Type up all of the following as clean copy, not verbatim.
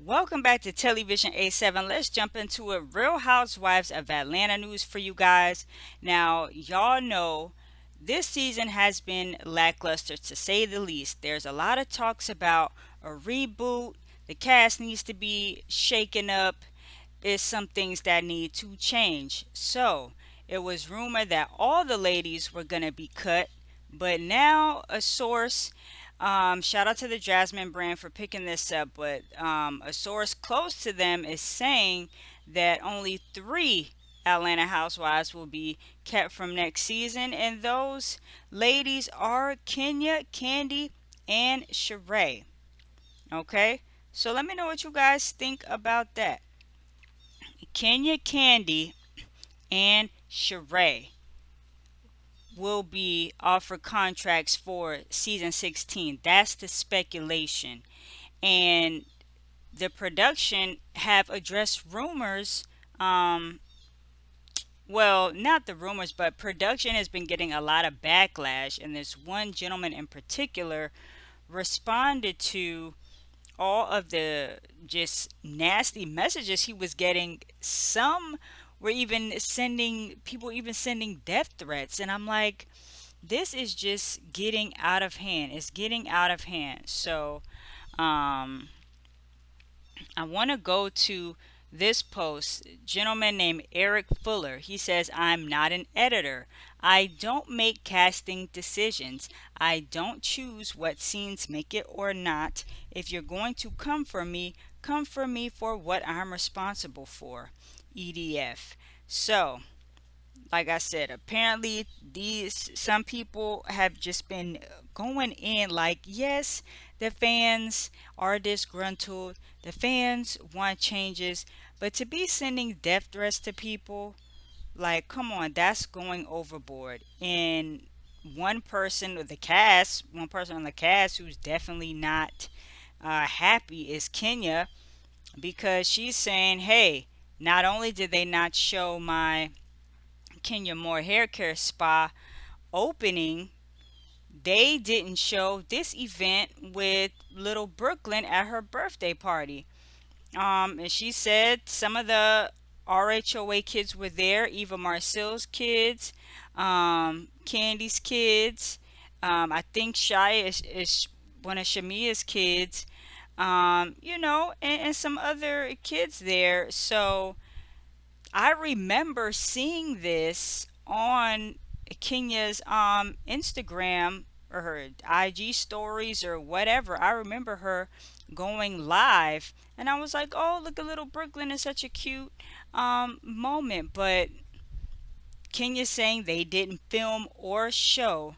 Welcome back to Television A7. Let's jump into it. Real Housewives of Atlanta news for you guys. Now, y'all know this season has been lackluster to say the least. There's a lot of talks about a reboot. The cast needs to be shaken up. There's some things that need to change. So, it was rumored that all the ladies were going to be cut, but now a source, shout out to the Jasmine brand for picking this up, but a source close to them is saying that only three Atlanta Housewives will be kept from next season, and those ladies are Kenya, Kandi, and Sheree. Okay, so let me know what you guys think about that. Kenya, Kandi, and Sheree will be offered contracts for season 16. That's the speculation. And the production have addressed rumors. Well, not the rumors, but production has been getting a lot of backlash. And this one gentleman in particular responded to all of the just nasty messages he was getting. Some were even sending people even sending death threats, and I'm like, this is just getting out of hand. It's getting out of hand. So um I want to go to this post. Gentleman named Eric Fuller. He says, I'm not an editor. I don't make casting decisions. I don't choose what scenes make it or not. If you're going to come for me for what I'm responsible for. EDF. So, like I said, apparently these some people have just been going in like, yes, the fans are disgruntled, the fans want changes, but to be sending death threats to people, like, come on, that's going overboard. And one person on the cast who's definitely not happy is Kenya, because she's saying, hey, not only did they not show my Kenya Moore hair care spa opening, they didn't show this event with little Brooklyn at her birthday party. And she said some of the RHOA kids were there, Eva Marcel's kids, Candy's kids. I think Shia is one of Shamia's kids, and some other kids there. So I remember seeing this on Kenya's Instagram or her IG stories or whatever. I remember her going live, and I was like, "Oh, look at little Brooklyn is such a cute moment." But Kenya saying they didn't film or show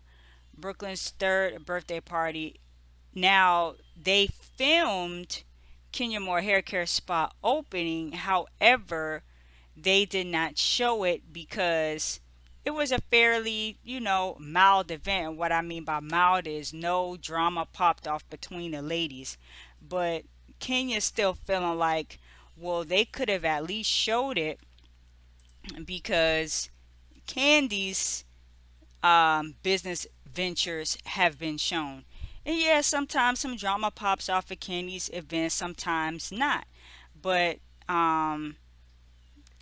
Brooklyn's third birthday party. Now they filmed Kenya Moore Hair Care Spa opening. However, they did not show it because it was a fairly, mild event. And what I mean by mild is no drama popped off between the ladies. But Kenya's still feeling like, well, they could have at least showed it because Candy's business ventures have been shown. And yeah, sometimes some drama pops off at Candy's events, sometimes not. But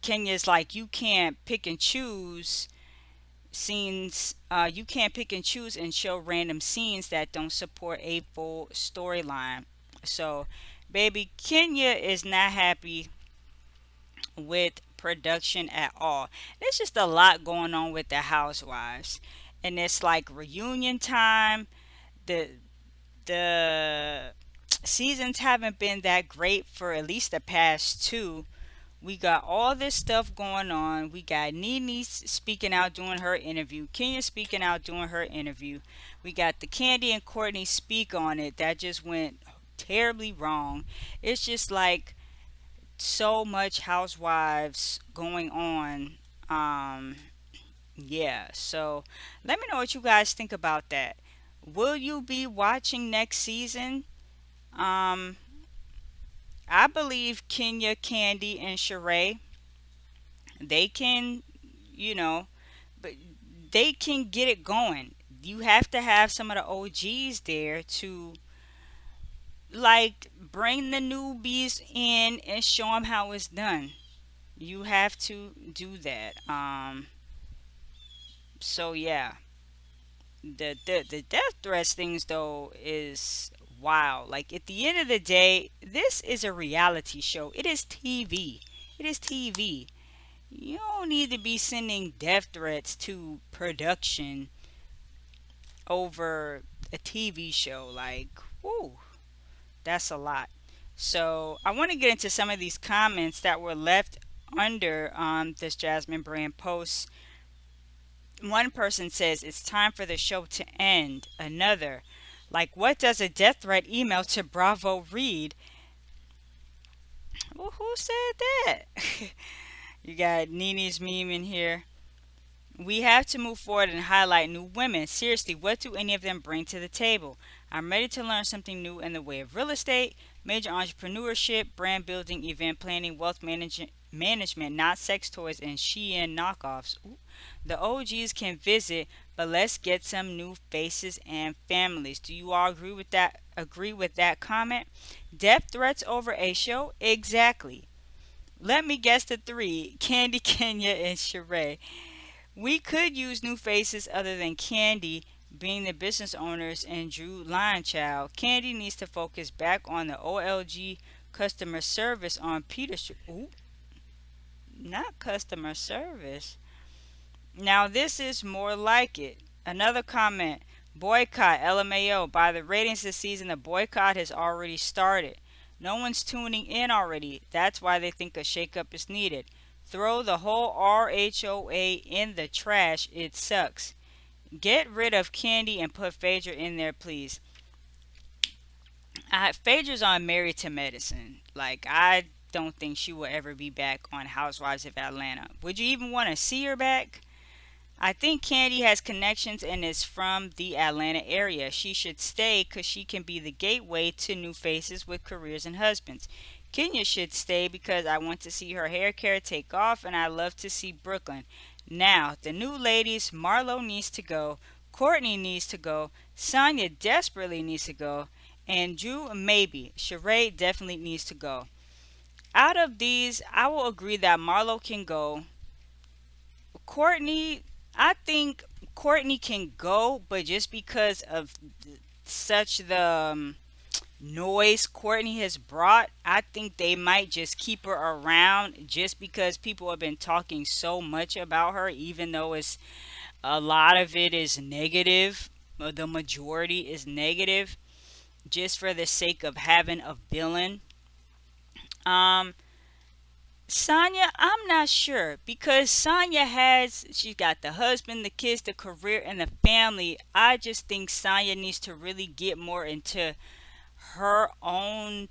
Kenya's like, you can't pick and choose scenes. You can't pick and choose and show random scenes that don't support a full storyline. So, baby, Kenya is not happy with production at all. There's just a lot going on with the Housewives, and it's like reunion time. The the seasons haven't been that great for at least the past two. We got all this stuff going on. We got Nene speaking out doing her interview. Kenya speaking out doing her interview. We got the Kandi and Courtney speak on it. That just went terribly wrong. It's just like so much Housewives going on. Yeah. So let me know what you guys think about that. Will you be watching next season? Um, I believe Kenya, Kandi, and Sheree, they can, you know, but they can get it going. You have to have some of the OGs there to like bring the newbies in and show them how it's done. You have to do that. So yeah, the death threats things though is wild. Like at the end of the day, this is a reality show. It is TV. It is TV. You don't need to be sending death threats to production over a TV show. Like, whoo, that's a lot. So I want to get into some of these comments that were left under this Jasmine Brand post. One person says it's time for the show to end. Another, like, what does a death threat email to Bravo read? Well, who said that? You got Nini's meme in here. We have to move forward and highlight new women. Seriously, what do any of them bring to the table? I'm ready to learn something new in the way of real estate, major entrepreneurship, brand building, event planning, management, not sex toys and Shein knockoffs. Ooh. The OGs can visit, but let's get some new faces and families. Do you all agree with that? Agree with that comment? Death threats over a show? Exactly. Let me guess the three: Kandi, Kenya, and Sheree. We could use new faces other than Kandi being the business owners and Drew Lionchild. Kandi needs to focus back on the OLG customer service on Peter Street. Ooh, not customer service. Now this is more like it. Another comment. Boycott LMAO. By the ratings this season, the boycott has already started. No one's tuning in already. That's why they think a shakeup is needed. Throw the whole RHOA in the trash. It sucks. Get rid of Kandi and put Phaedra in there, please. Phaedra's on Married to Medicine. Like, I don't think she will ever be back on Housewives of Atlanta. Would you even want to see her back? I think Kandi has connections and is from the Atlanta area. She should stay because she can be the gateway to new faces with careers and husbands. Kenya should stay because I want to see her hair care take off and I love to see Brooklyn. Now, the new ladies, Marlo needs to go, Courtney needs to go, Sonya desperately needs to go, and Drew maybe. Sheree definitely needs to go. Out of these, I will agree that Marlo can go. Courtney, I think Courtney can go, but just because of such the noise Courtney has brought, I think they might just keep her around just because people have been talking so much about her, even though it's a lot of it is negative. The majority is negative, just for the sake of having a villain. Um, Sonya, I'm not sure because she's got the husband, the kids, the career, and the family. I just think Sonya needs to really get more into her own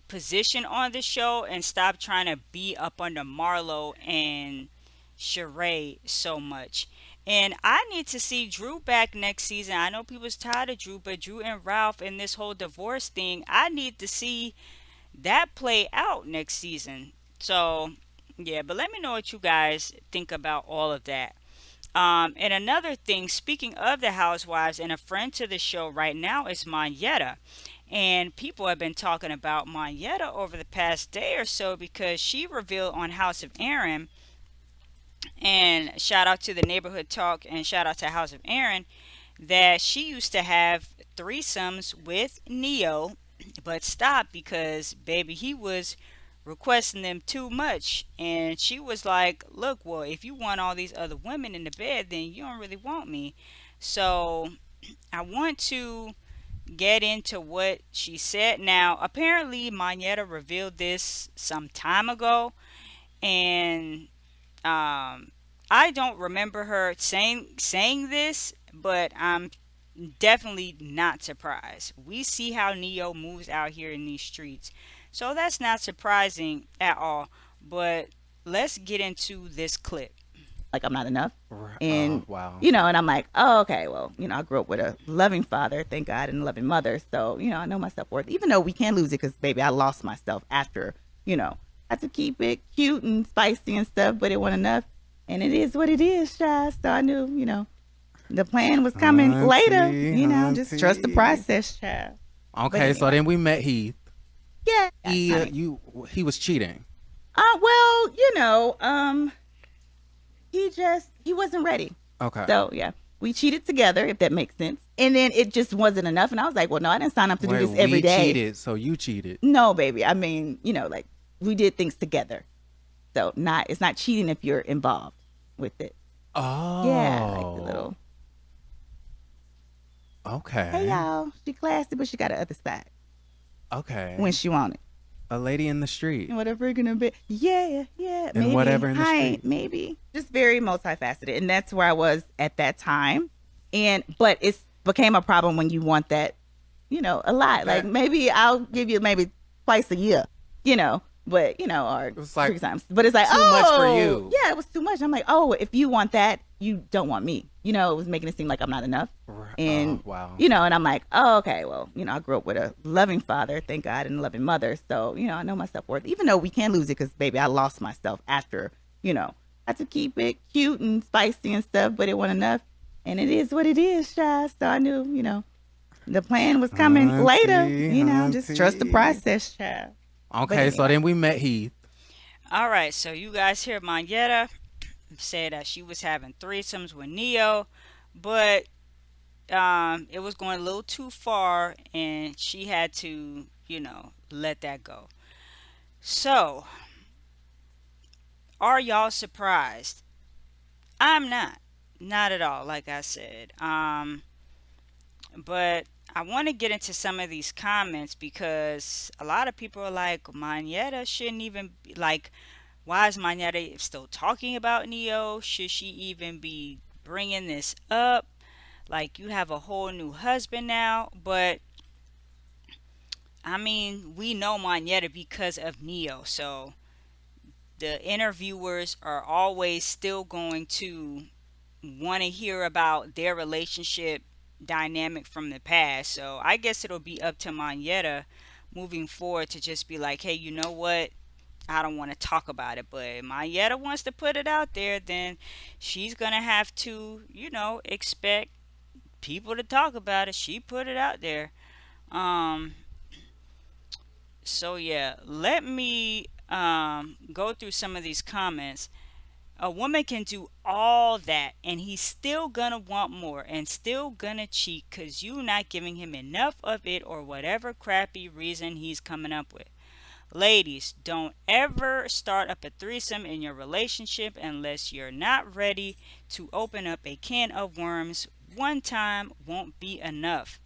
position on the show and stop trying to be up under Marlo and Sheree so much. And I need to see Drew back next season. I know people's tired of Drew, but Drew and Ralph and this whole divorce thing, I need to see that play out next season. So, yeah, but let me know what you guys think about all of that. And another thing, speaking of the Housewives, and a friend to the show right now is Monyetta. And people have been talking about Monyetta over the past day or so because she revealed on House of Aaron, and shout out to the Neighborhood Talk and shout out to House of Aaron, that she used to have threesomes with Neo, but stopped because, baby, he was requesting them too much. And she was like, look, well, if you want all these other women in the bed, then you don't really want me. So I want to get into what she said. Now, apparently, Monyetta revealed this some time ago, and I don't remember her saying this, but I'm definitely not surprised. We see how Neo moves out here in these streets, so that's not surprising at all. But let's get into this clip. Like I'm not enough. Oh, And, wow. and I'm like, oh, okay, well, I grew up with a loving father, thank God, and a loving mother. So, I know my self worth, even though we can lose it because, baby, I lost myself after, I had to keep it cute and spicy and stuff, but it wasn't enough. And it is what it is, Shy. So I knew, the plan was coming later, Auntie, just trust the auntie. process, child. But Okay, so anyway, then we met Heath. yeah, honey. He was cheating. Well, he wasn't ready. Okay. So yeah, we cheated together, if that makes sense. And then it just wasn't enough, and I was like, well, no, I didn't sign up to do Wait, this every we day. cheated, so you cheated. No, baby. I mean, like we did things together. So not it's not cheating if you're involved with it. Yeah, like the Oh, little, hey okay. y'all, she classy, but she got the other side when Okay. she want it. A lady in the street. And whatever gonna be, yeah, yeah, And whatever maybe, in the hi, street. maybe, just very multifaceted, and that's where I was at that time. And but it's became a problem when you want that, a lot. Like Okay. maybe I'll give you maybe twice a year, but or It was like 3 times. But it's like, too much for oh you. yeah, it was too much. I'm like, oh, if you want that, you don't want me. It was making it seem like I'm not enough. Oh, And wow. and I'm like, oh, okay, well, I grew up with a loving father, thank God, and a loving mother. So, I know my self worth, even though we can lose it because, baby, I lost myself after, I had to keep it cute and spicy and stuff, but it wasn't enough. And it is what it is, Shy. So I knew, the plan was coming later, Auntie, just trust the auntie. process, child. But Okay, so anyway, then we met Heath. All right, so you guys hear Monyetta say that she was having threesomes with Neo, but it was going a little too far, and she had to, let that go. So, are y'all surprised? I'm not at all. Like I said, but I want to get into some of these comments because a lot of people are like, Monyetta shouldn't even be like. Why is Monyetta still talking about Neo? Should she even be bringing this up? Like, you have a whole new husband now, but I mean, we know Monyetta because of Neo, so the interviewers are always still going to want to hear about their relationship dynamic from the past. So I guess it'll be up to Monyetta moving forward to just be like, hey, you know what? I don't want to talk about it, but if Monyetta wants to put it out there, then she's gonna have to, expect people to talk about it. She put it out there. Um, so yeah, let me go through some of these comments. A woman can do all that and he's still gonna want more and still gonna cheat because you not giving him enough of it or whatever crappy reason he's coming up with. Ladies, don't ever start up a threesome in your relationship unless you're not ready to open up a can of worms. One time won't be enough.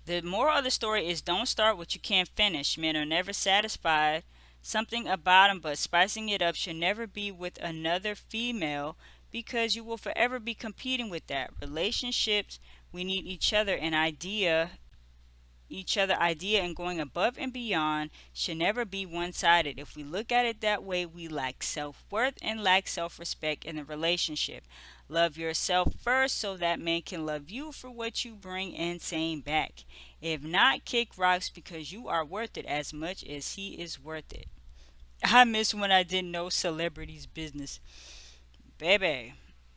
The moral of the story is don't start what you can't finish. Men are never satisfied. Something about them, but spicing it up should never be with another female because you will forever be competing with that. Relationships, we need each other idea and going above and beyond should never be one-sided. If we look at it that way, we lack self-worth and lack self-respect in the relationship. Love yourself first so that man can love you for what you bring and same back. If not, kick rocks because you are worth it as much as he is worth it. I miss when I didn't know celebrities business. Baby,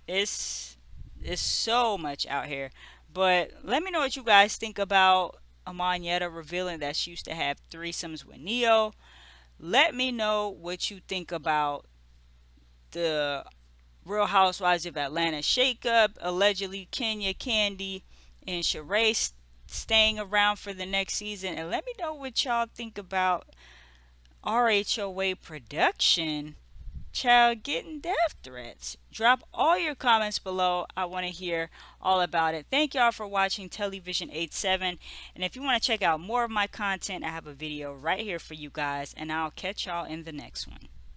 it's it's so much out here. But let me know what you guys think about Amanyetta revealing that she used to have threesomes with Neo. Let me know what you think about the Real Housewives of Atlanta shakeup, allegedly Kenya, Kandi, and Sheree staying around for the next season. And let me know what y'all think about RHOA production. Child getting death threats. Drop all your comments below. I want to hear all about it. Thank y'all for watching Television 87. And if you want to check out more of my content, I have a video right here for you guys. And I'll catch y'all in the next one.